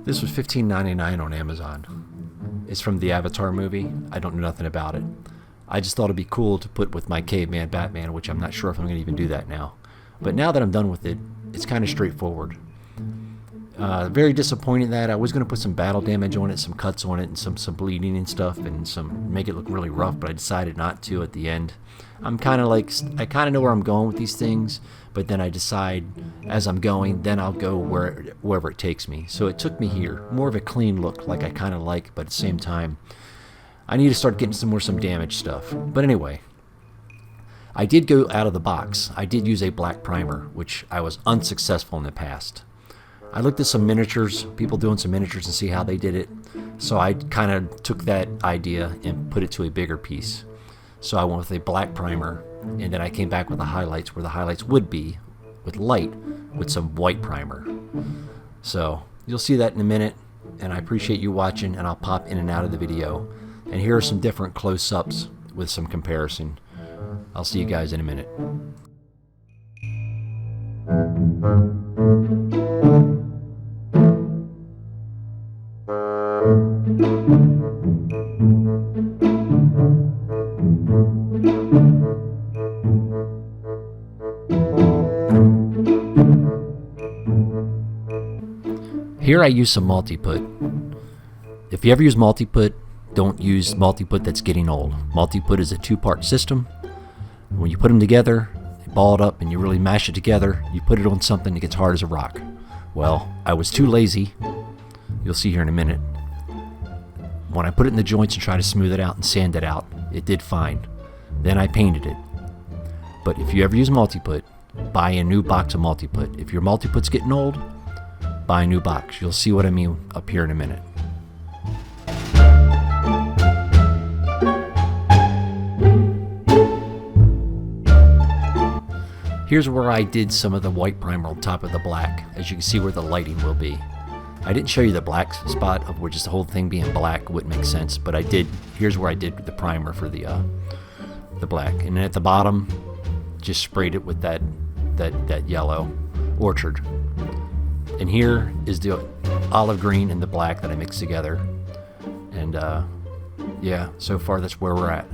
This was $15.99 on Amazon. It's from the Avatar movie. I don't know nothing about it. I just thought it'd be cool to put with my caveman Batman, which I'm not sure if I'm going to even do that now. But now that I'm done with it, it's kind of straightforward. Very disappointed that I was going to put some battle damage on it, some cuts on it, and some bleeding and stuff, and some make it look really rough, but I decided not to at the end. I'm kind of like, I kind of know where I'm going with these things, but then I decide as I'm going, then I'll go wherever it takes me. So it took me here. More of a clean look, like I kind of like, but at the same time, I need to start getting some damage stuff. But anyway, I did go out of the box. I did use a black primer, which I was unsuccessful in the past. I looked at some miniatures, people doing some miniatures, and see how they did it. So I kind of took that idea and put it to a bigger piece. So I went with a black primer, and then I came back with the highlights, where the highlights would be with light with some white primer. So you'll see that in a minute, and I appreciate you watching, and I'll pop in and out of the video. And here are some different close-ups with some comparison. I'll see you guys in a minute. Here I use some multi-put. If you ever use multi-put, don't use multi-put that's getting old. Multi-put is a two-part system. When you put them together, they ball it up and you really mash it together, you put it on something that gets hard as a rock. Well, I was too lazy. You'll see here in a minute. When I put it in the joints and try to smooth it out and sand it out, it did fine. Then I painted it. But if you ever use multi-put, buy a new box of multi-put. If your multi-put's getting old, buy a new box. You'll see what I mean up here in a minute. Here's where I did some of the white primer on top of the black, as you can see where the lighting will be. I didn't show you the black spot of where just the whole thing being black wouldn't make sense, but I did. Here's where I did the primer for the black, and then at the bottom, just sprayed it with that yellow orchard. And here is the olive green and the black that I mixed together. And yeah, so far that's where we're at.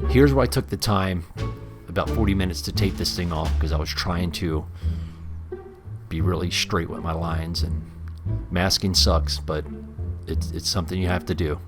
Here's where I took the time, about 40 minutes, to tape this thing off, because I was trying to be really straight with my lines, and masking sucks, but it's something you have to do.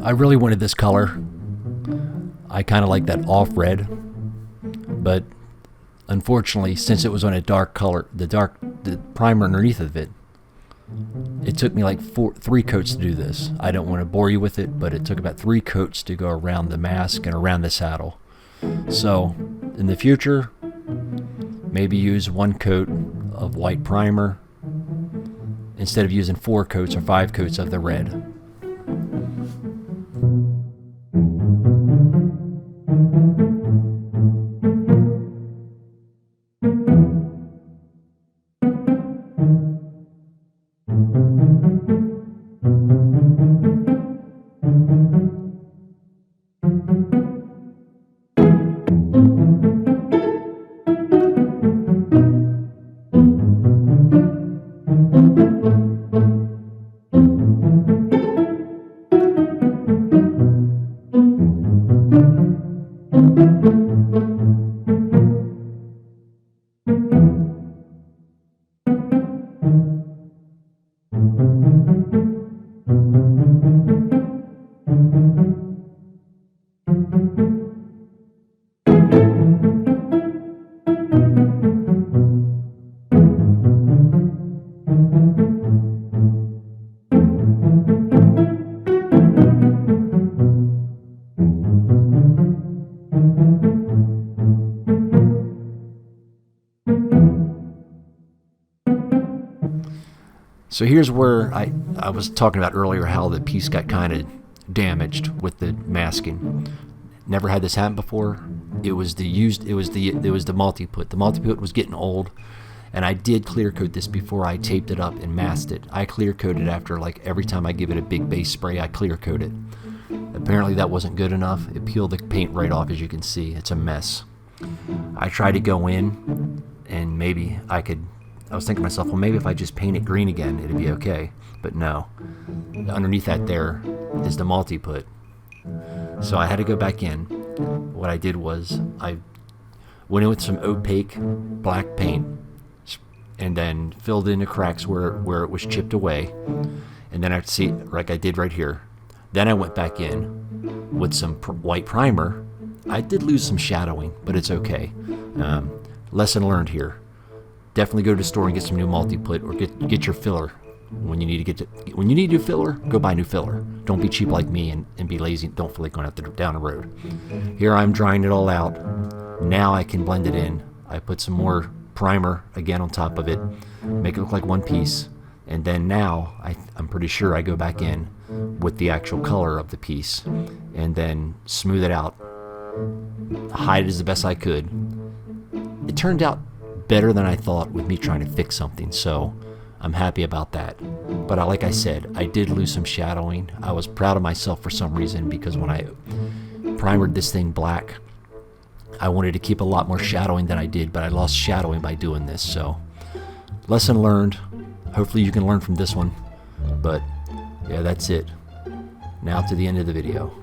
I really wanted this color. I kind of like that off red, but unfortunately, since it was on a dark color, the primer underneath of it, it took me like 3 coats to do this. I don't want to bore you with it, but it took about 3 coats to go around the mask and around the saddle. So in the future, maybe use 1 coat of white primer instead of using 4 coats or 5 coats of the red. So here's where I was talking about earlier how the piece got kind of damaged with the masking. Never had this happen before. It was the multi-put. The multi-put was getting old, and I did clear coat this before I taped it up and masked it. I clear coated after, like, every time I give it a big base spray, I clear coat it. Apparently that wasn't good enough. It peeled the paint right off, as you can see. It's a mess. I tried to go in and maybe I was thinking to myself, well, maybe if I just paint it green again, it'd be okay. But no. Underneath that there is the multi-put. So I had to go back in. What I did was I went in with some opaque black paint and then filled in the cracks where it was chipped away. And then I see, like I did right here. Then I went back in with some white primer. I did lose some shadowing, but it's okay. Lesson learned here. Definitely go to the store and get some new multi-put, or get your filler. When you need new filler, go buy new filler. Don't be cheap like me and be lazy. Don't feel like going down the road. Here I'm drying it all out. Now I can blend it in. I put some more primer again on top of it, make it look like one piece, and then now I'm pretty sure I go back in with the actual color of the piece and then smooth it out, hide it as the best I could. It turned out better than I thought with me trying to fix something, so I'm happy about that. But like I said, I did lose some shadowing. I was proud of myself for some reason, because when I primered this thing black, I wanted to keep a lot more shadowing than I did, but I lost shadowing by doing this. So lesson learned. Hopefully you can learn from this one. But yeah, that's it. Now to the end of the video.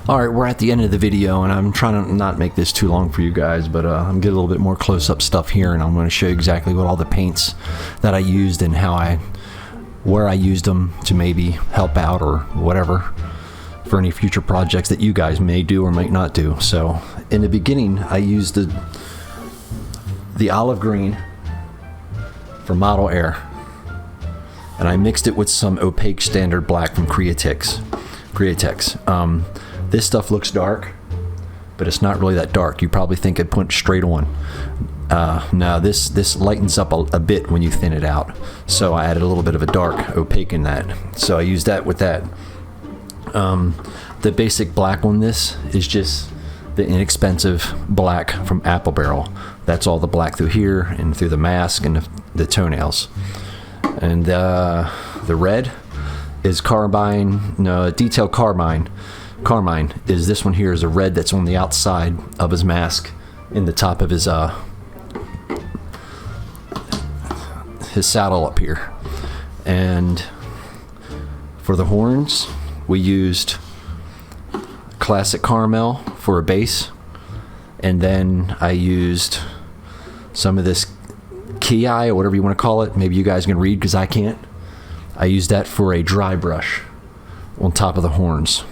Alright, we're at the end of the video, and I'm trying to not make this too long for you guys, but I'm getting a little bit more close-up stuff here, and I'm going to show you exactly what all the paints that I used and where I used them to maybe help out or whatever for any future projects that you guys may do or might not do. So in the beginning, I used the olive green for Model Air, and I mixed it with some opaque standard black from Createx. This stuff looks dark, but it's not really that dark. You probably think I'd put it straight on. No, this lightens up a bit when you thin it out. So I added a little bit of a dark opaque in that. So I used that with that. The basic black on this is just the inexpensive black from Apple Barrel. That's all the black through here and through the mask and the toenails. And the red is detail carmine. Carmine is this one here, is a red that's on the outside of his mask in the top of his saddle up here. And for the horns, we used classic caramel for a base, and then I used some of this key eye, or whatever you want to call it. Maybe you guys can read because I can't. I used that for a dry brush on top of the horns,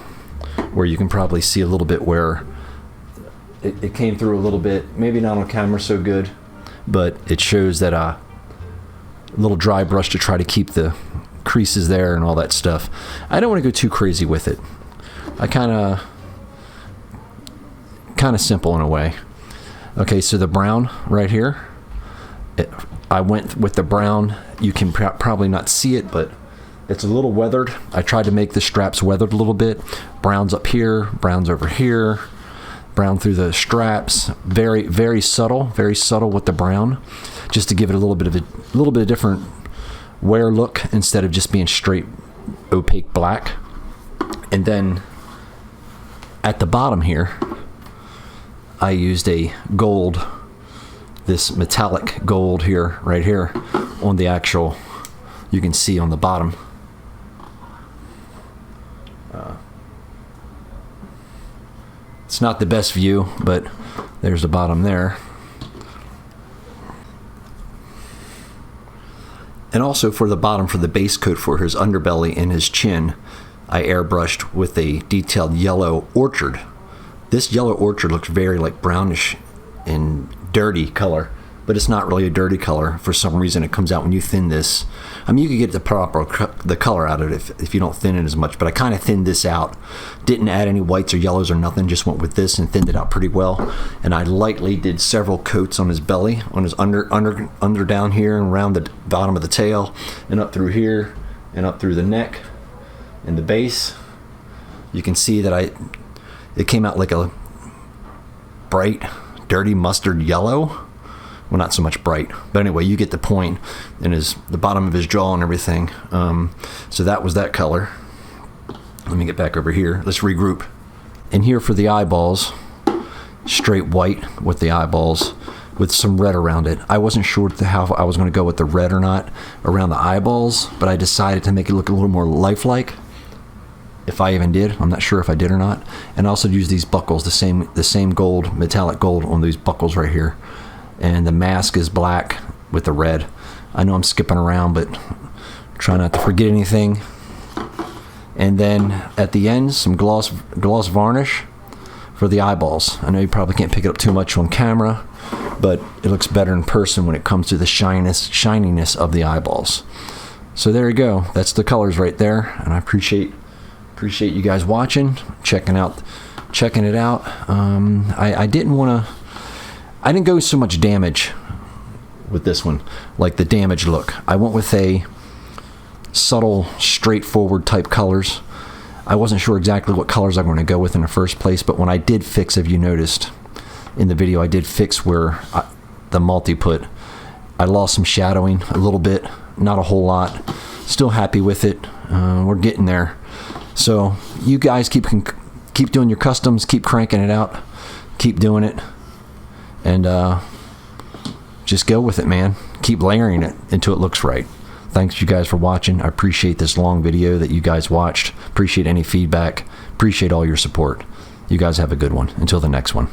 where you can probably see a little bit where it came through a little bit. Maybe not on camera so good, but it shows that a little dry brush to try to keep the creases there and all that stuff. I don't want to go too crazy with it. I kind of simple in a way. Okay, so the brown right here, I went with the brown. You can probably not see it, but it's a little weathered. I tried to make the straps weathered a little bit. Brown's up here, brown's over here, brown through the straps. Very, very subtle with the brown, just to give it a little bit of different wear look instead of just being straight opaque black. And then at the bottom here, I used a gold, this metallic gold here, right here on the actual, you can see on the bottom. It's not the best view, but there's the bottom there. And also for the bottom, for the base coat for his underbelly and his chin, I airbrushed with a detailed yellow orchard. This yellow orchard looks very like brownish and dirty color, but it's not really a dirty color. For some reason, it comes out when you thin this. I mean, you could get the color out of it if you don't thin it as much, but I kind of thinned this out. Didn't add any whites or yellows or nothing, just went with this and thinned it out pretty well. And I lightly did several coats on his belly, on his under down here and around the bottom of the tail and up through here and up through the neck and the base. You can see that it came out like a bright, dirty mustard yellow. Well, not so much bright, but anyway, you get the point. And the bottom of his jaw and everything. So that was that color. Let me get back over here. Let's regroup. And here for the eyeballs, straight white with the eyeballs with some red around it. I wasn't sure how I was going to go with the red or not around the eyeballs, but I decided to make it look a little more lifelike. If I even did, I'm not sure if I did or not. And I also used these buckles, the same gold, metallic gold on these buckles right here. And the mask is black with the red. I know I'm skipping around, but try not to forget anything. And then at the end, some gloss varnish for the eyeballs. I know you probably can't pick it up too much on camera, but it looks better in person when it comes to the shininess of the eyeballs. So there you go. That's the colors right there, and I appreciate you guys watching, checking it out. I didn't go so much damage with this one, like the damage look. I went with a subtle, straightforward type colors. I wasn't sure exactly what colors I'm going to go with in the first place, but when I did fix, if you noticed in the video, I did fix where the multi-put. I lost some shadowing a little bit, not a whole lot. Still happy with it. We're getting there. So you guys keep doing your customs, keep cranking it out, keep doing it, and just go with it, man. Keep layering it until it looks right. Thanks you guys for watching. I appreciate this long video that you guys watched. Appreciate any feedback. Appreciate all your support. You guys have a good one. Until the next one.